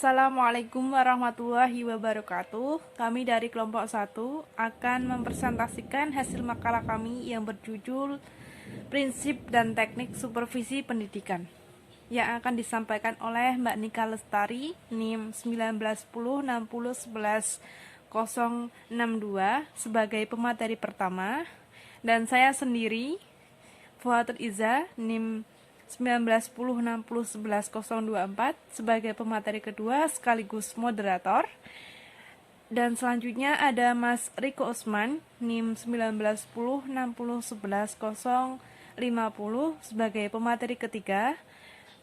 Assalamualaikum warahmatullahi wabarakatuh. Kami dari kelompok 1 akan mempresentasikan hasil makalah kami yang berjudul Prinsip dan Teknik Supervisi Pendidikan yang akan disampaikan oleh Mbak Nika Lestari, NIM 191060110062 sebagai pemateri pertama, dan saya sendiri, Fuhatul Iza, NIM 191060110024 sebagai pemateri kedua sekaligus moderator. Dan selanjutnya ada Mas Riko Usman, NIM 191060110050 sebagai pemateri ketiga.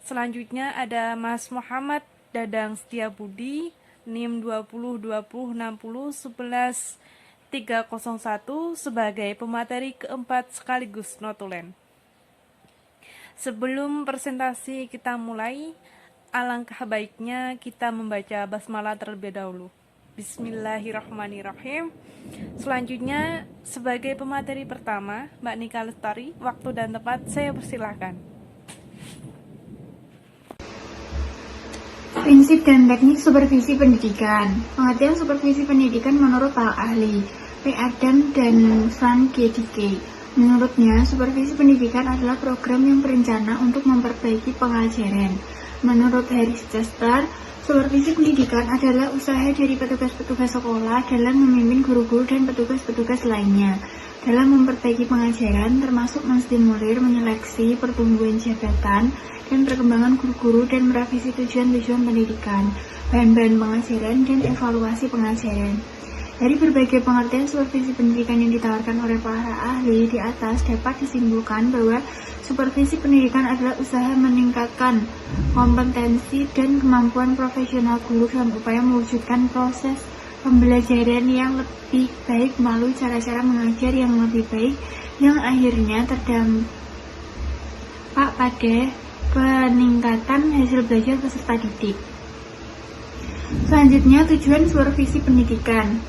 Selanjutnya ada Mas Muhammad Dadang Setiabudi, NIM 202060110301 sebagai pemateri keempat sekaligus notulen. Sebelum presentasi kita mulai, alangkah baiknya kita membaca basmalah terlebih dahulu. Bismillahirrahmanirrahim. Selanjutnya, sebagai pemateri pertama, Mbak Nika Lestari, waktu dan tempat saya persilahkan. Prinsip dan teknik supervisi pendidikan. Pengertian supervisi pendidikan menurut para ahli P. Adam dan Frank G. Dickey. Menurutnya, supervisi pendidikan adalah program yang berencana untuk memperbaiki pengajaran. Menurut Harris Chester, supervisi pendidikan adalah usaha dari petugas-petugas sekolah dalam memimpin guru-guru dan petugas-petugas lainnya dalam memperbaiki pengajaran, termasuk menstimulir, menyeleksi, pertumbuhan jabatan, dan perkembangan guru-guru, dan merevisi tujuan-tujuan pendidikan, bahan-bahan pengajaran, dan evaluasi pengajaran. Dari berbagai pengertian supervisi pendidikan yang ditawarkan oleh para ahli di atas, dapat disimpulkan bahwa supervisi pendidikan adalah usaha meningkatkan kompetensi dan kemampuan profesional guru dalam upaya mewujudkan proses pembelajaran yang lebih baik melalui cara-cara mengajar yang lebih baik, yang akhirnya terdampak pada peningkatan hasil belajar peserta didik. Selanjutnya, tujuan supervisi pendidikan.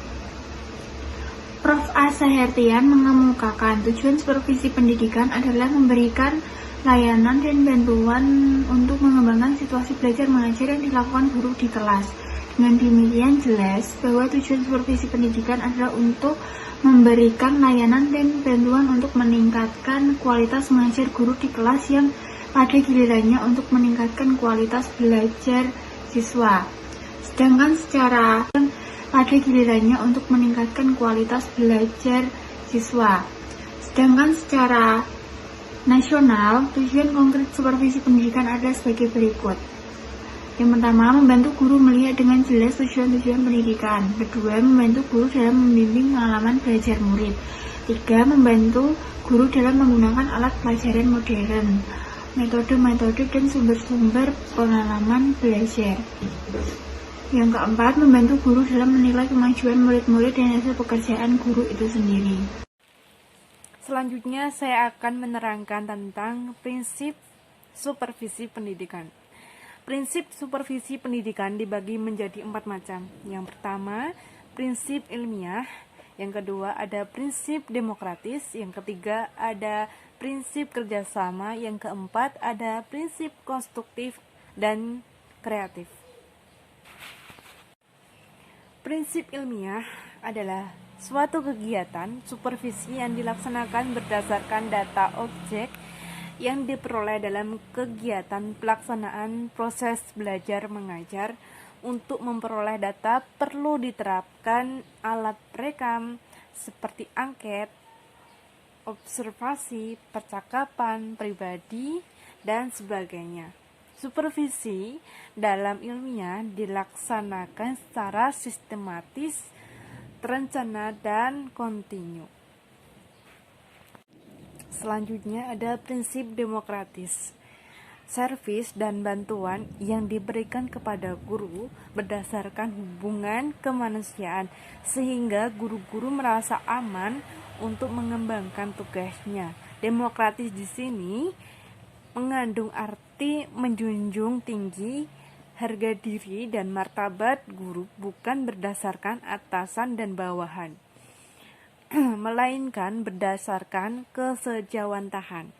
Prof. A. Sahertian mengemukakan tujuan supervisi pendidikan adalah memberikan layanan dan bantuan untuk mengembangkan situasi belajar mengajar yang dilakukan guru di kelas. Dengan demikian jelas bahwa tujuan supervisi pendidikan adalah untuk memberikan layanan dan bantuan untuk meningkatkan kualitas mengajar guru di kelas yang pada gilirannya untuk meningkatkan kualitas belajar siswa. Sedangkan secara nasional, tujuan konkret supervisi pendidikan adalah sebagai berikut. Yang pertama, membantu guru melihat dengan jelas tujuan-tujuan pendidikan. Kedua, membantu guru dalam membimbing pengalaman belajar murid. Tiga, membantu guru dalam menggunakan alat pelajaran modern, metode-metode dan sumber-sumber pengalaman belajar. Yang keempat, membantu guru dalam menilai kemajuan murid-murid dan hasil pekerjaan guru itu sendiri. Selanjutnya saya akan menerangkan tentang prinsip supervisi pendidikan. Prinsip supervisi pendidikan dibagi menjadi 4 macam. Yang pertama, prinsip ilmiah. Yang kedua, ada prinsip demokratis. Yang ketiga, ada prinsip kerjasama. Yang keempat, ada prinsip konstruktif dan kreatif. Prinsip ilmiah adalah suatu kegiatan supervisi yang dilaksanakan berdasarkan data objek yang diperoleh dalam kegiatan pelaksanaan proses belajar mengajar. Untuk memperoleh data perlu diterapkan alat perekam seperti angket, observasi, percakapan pribadi, dan sebagainya. Supervisi dalam ilmiah dilaksanakan secara sistematis, terencana, dan kontinu. Selanjutnya ada prinsip demokratis. Servis dan bantuan yang diberikan kepada guru berdasarkan hubungan kemanusiaan sehingga guru-guru merasa aman untuk mengembangkan tugasnya. Demokratis di sini mengandung arti menjunjung tinggi harga diri dan martabat guru bukan berdasarkan atasan dan bawahan, melainkan berdasarkan kesejawantahan.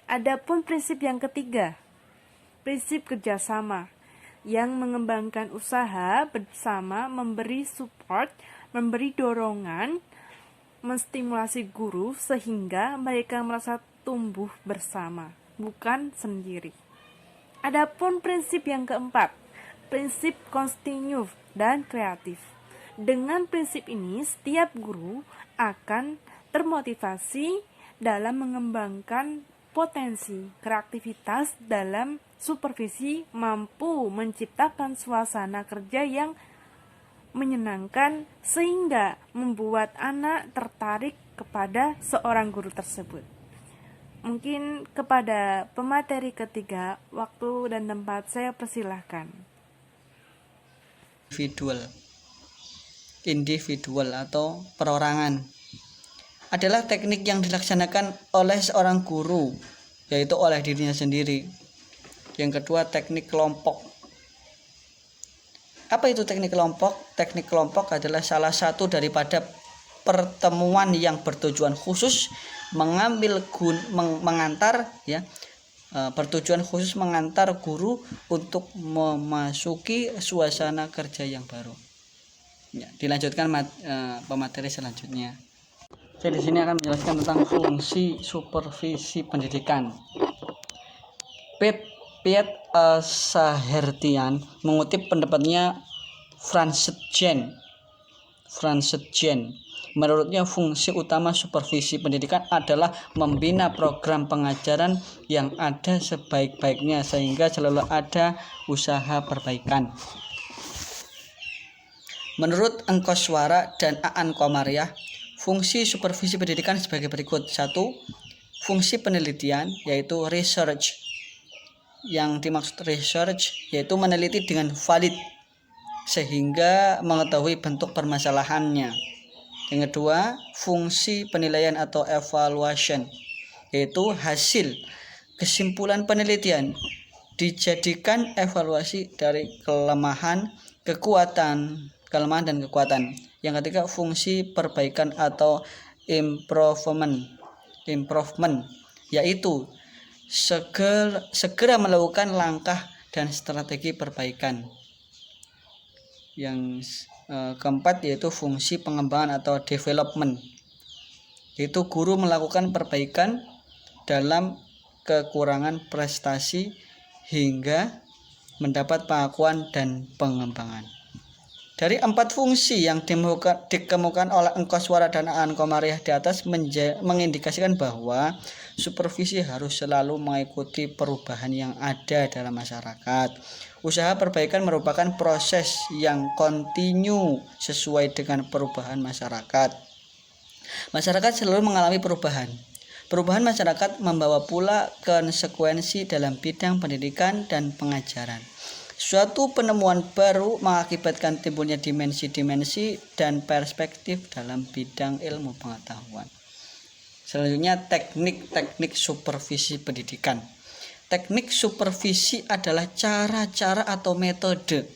Adapun prinsip yang ketiga, prinsip kerjasama. yang mengembangkan usaha bersama, memberi support, memberi dorongan, menstimulasi guru sehingga mereka merasa tumbuh bersama, bukan sendiri. Adapun prinsip yang keempat, prinsip kontinus dan kreatif. Dengan prinsip ini, setiap guru akan termotivasi dalam mengembangkan potensi kreativitas dalam supervisi, mampu menciptakan suasana kerja yang menyenangkan sehingga membuat anak tertarik kepada seorang guru tersebut. Mungkin kepada pemateri ketiga, waktu dan tempat saya persilahkan. Individual atau perorangan adalah teknik yang dilaksanakan oleh seorang guru, yaitu oleh dirinya sendiri. Yang kedua, teknik kelompok. Apa itu teknik kelompok? Teknik kelompok adalah salah satu daripada pertemuan yang bertujuan khusus bertujuan khusus mengantar guru untuk memasuki suasana kerja yang baru. Ya, dilanjutkan pemateri selanjutnya. Saya di sini akan menjelaskan tentang fungsi supervisi pendidikan. Piet Sahertian mengutip pendapatnya Francis Jen. Menurutnya fungsi utama supervisi pendidikan adalah membina program pengajaran yang ada sebaik-baiknya sehingga selalu ada usaha perbaikan. Menurut Engkoswara dan Aan Komariah, fungsi supervisi pendidikan sebagai berikut. 1. Fungsi penelitian, yaitu research. Yang dimaksud research yaitu meneliti dengan valid sehingga mengetahui bentuk permasalahannya. Yang kedua, fungsi penilaian atau evaluation, yaitu hasil kesimpulan penelitian dijadikan evaluasi dari kelemahan dan kekuatan. Yang ketiga, fungsi perbaikan atau improvement, yaitu segera melakukan langkah dan strategi perbaikan. Yang keempat yaitu fungsi pengembangan atau development, yaitu guru melakukan perbaikan dalam kekurangan prestasi hingga mendapat pengakuan dan pengembangan. Dari 4 fungsi yang dikemukakan oleh Engkoswara dan Aan Komariah di atas mengindikasikan bahwa supervisi harus selalu mengikuti perubahan yang ada dalam masyarakat. Usaha perbaikan merupakan proses yang kontinu sesuai dengan perubahan masyarakat. Masyarakat selalu mengalami perubahan. Perubahan masyarakat membawa pula konsekuensi dalam bidang pendidikan dan pengajaran. Suatu penemuan baru mengakibatkan timbulnya dimensi-dimensi dan perspektif dalam bidang ilmu pengetahuan. Selanjutnya, teknik supervisi pendidikan. Teknik supervisi adalah cara-cara atau metode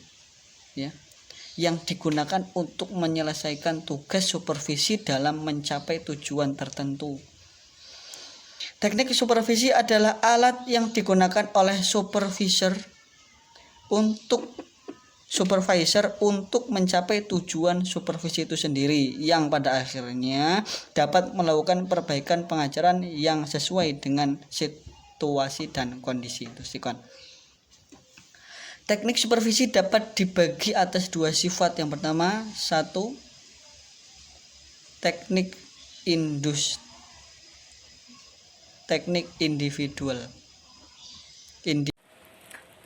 yang digunakan untuk menyelesaikan tugas supervisi dalam mencapai tujuan tertentu. Teknik supervisi adalah alat yang digunakan oleh supervisor untuk mencapai tujuan supervisi itu sendiri, yang pada akhirnya dapat melakukan perbaikan pengajaran yang sesuai dengan situasi dan kondisi itu. Teknik supervisi dapat dibagi atas 2 sifat. Yang pertama, 1. Teknik individual.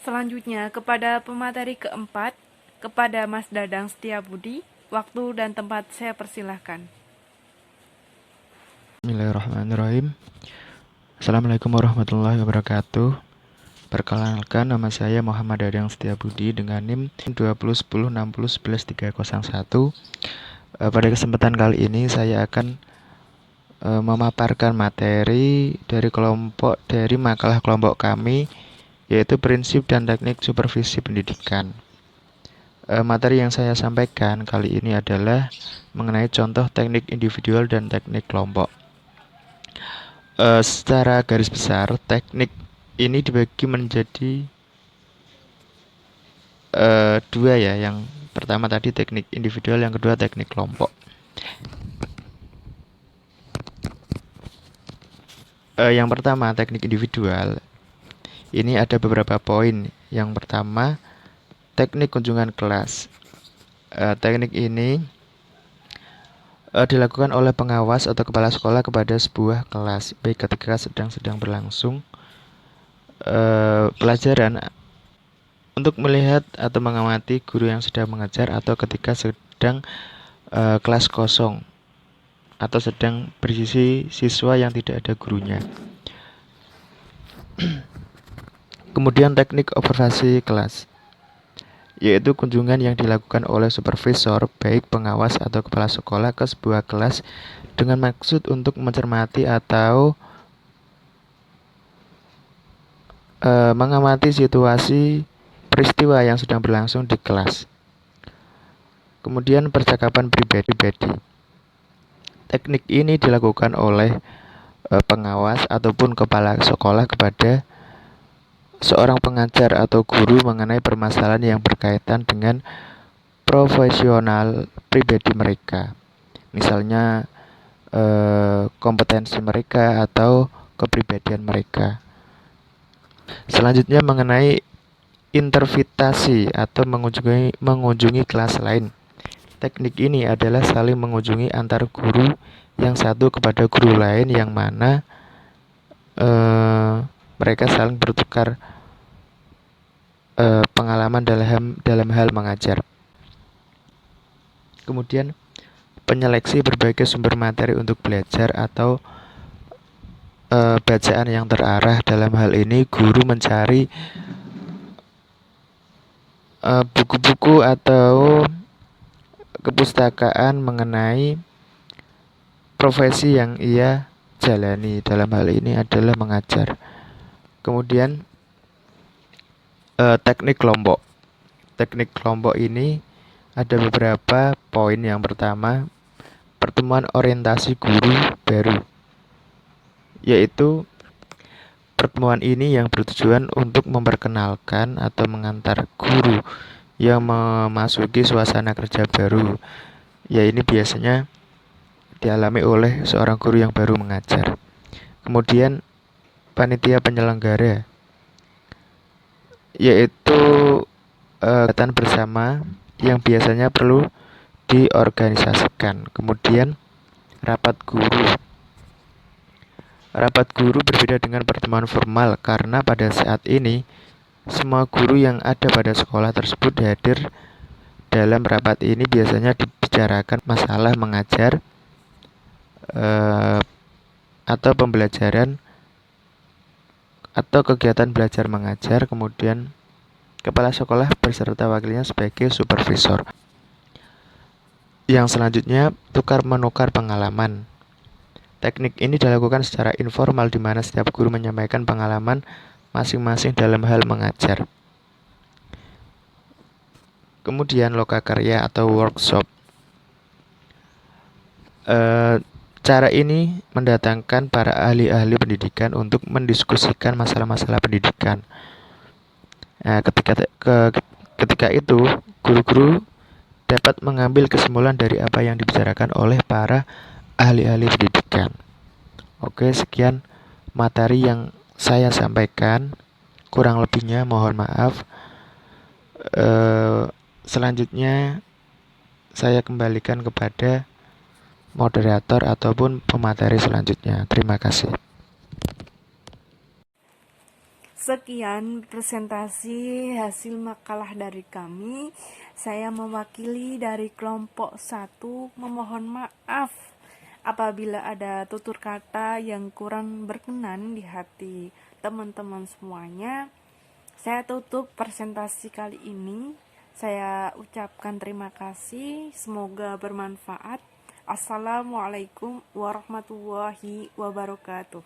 Selanjutnya, kepada pemateri keempat, kepada Mas Dadang Setiabudi, waktu dan tempat saya persilahkan. Bismillahirrahmanirrahim. Assalamualaikum warahmatullahi wabarakatuh. Perkenalkan, nama saya Muhammad Dadang Setiabudi dengan NIM 2010601131. Pada kesempatan kali ini saya akan memaparkan materi dari makalah kelompok kami, yaitu prinsip dan teknik supervisi pendidikan. Materi yang saya sampaikan kali ini adalah mengenai contoh teknik individual dan teknik kelompok. Secara garis besar, teknik ini dibagi menjadi dua ya. Yang pertama tadi teknik individual, yang kedua teknik kelompok. Yang pertama teknik individual ini ada beberapa poin. Yang pertama teknik kunjungan kelas. Teknik ini dilakukan oleh pengawas atau kepala sekolah kepada sebuah kelas, baik ketika sedang berlangsung pelajaran, untuk melihat atau mengamati guru yang sedang mengajar, atau ketika sedang kelas kosong atau sedang berisi siswa yang tidak ada gurunya. Kemudian teknik observasi kelas, yaitu kunjungan yang dilakukan oleh supervisor, baik pengawas atau kepala sekolah, ke sebuah kelas dengan maksud untuk mencermati atau mengamati situasi peristiwa yang sedang berlangsung di kelas. Kemudian percakapan pribadi. Teknik ini dilakukan oleh pengawas ataupun kepala sekolah kepada seorang pengajar atau guru mengenai permasalahan yang berkaitan dengan profesional pribadi mereka. Misalnya kompetensi mereka atau kepribadian mereka. Selanjutnya mengenai intervitasi atau mengunjungi kelas lain. Teknik ini adalah saling mengunjungi antar guru yang satu kepada guru lain, yang mana mereka saling bertukar pengalaman dalam hal mengajar. Kemudian penyeleksi berbagai sumber materi untuk belajar atau bacaan yang terarah. Dalam hal ini guru mencari buku-buku atau kepustakaan mengenai profesi yang ia jalani. Dalam hal ini adalah mengajar. Kemudian teknik kelompok. Teknik kelompok ini ada beberapa poin. Yang pertama, pertemuan orientasi guru baru, yaitu pertemuan ini yang bertujuan untuk memperkenalkan atau mengantar guru yang memasuki suasana kerja baru. Ya, ini biasanya dialami oleh seorang guru yang baru mengajar. Kemudian panitia penyelenggara, yaitu kegiatan bersama yang biasanya perlu diorganisasikan. Kemudian rapat guru. Rapat guru berbeda dengan pertemuan formal karena pada saat ini semua guru yang ada pada sekolah tersebut hadir. Dalam rapat ini biasanya dibicarakan masalah mengajar atau pembelajaran atau kegiatan belajar mengajar. Kemudian kepala sekolah beserta wakilnya sebagai supervisor. Yang selanjutnya, tukar menukar pengalaman. Teknik ini dilakukan secara informal, di mana setiap guru menyampaikan pengalaman masing-masing dalam hal mengajar. Kemudian lokakarya atau workshop. Cara ini mendatangkan para ahli-ahli pendidikan untuk mendiskusikan masalah-masalah pendidikan. Nah, ketika itu guru-guru dapat mengambil kesimpulan dari apa yang dibicarakan oleh para ahli-ahli pendidikan. Oke, sekian materi yang saya sampaikan. Kurang lebihnya mohon maaf. Selanjutnya saya kembalikan kepada moderator ataupun pemateri selanjutnya. Terima kasih. Sekian presentasi hasil makalah dari kami. Saya mewakili dari kelompok 1 memohon maaf apabila ada tutur kata yang kurang berkenan di hati teman-teman semuanya. Saya tutup presentasi kali ini. Saya ucapkan terima kasih. Semoga bermanfaat. Assalamualaikum warahmatullahi wabarakatuh.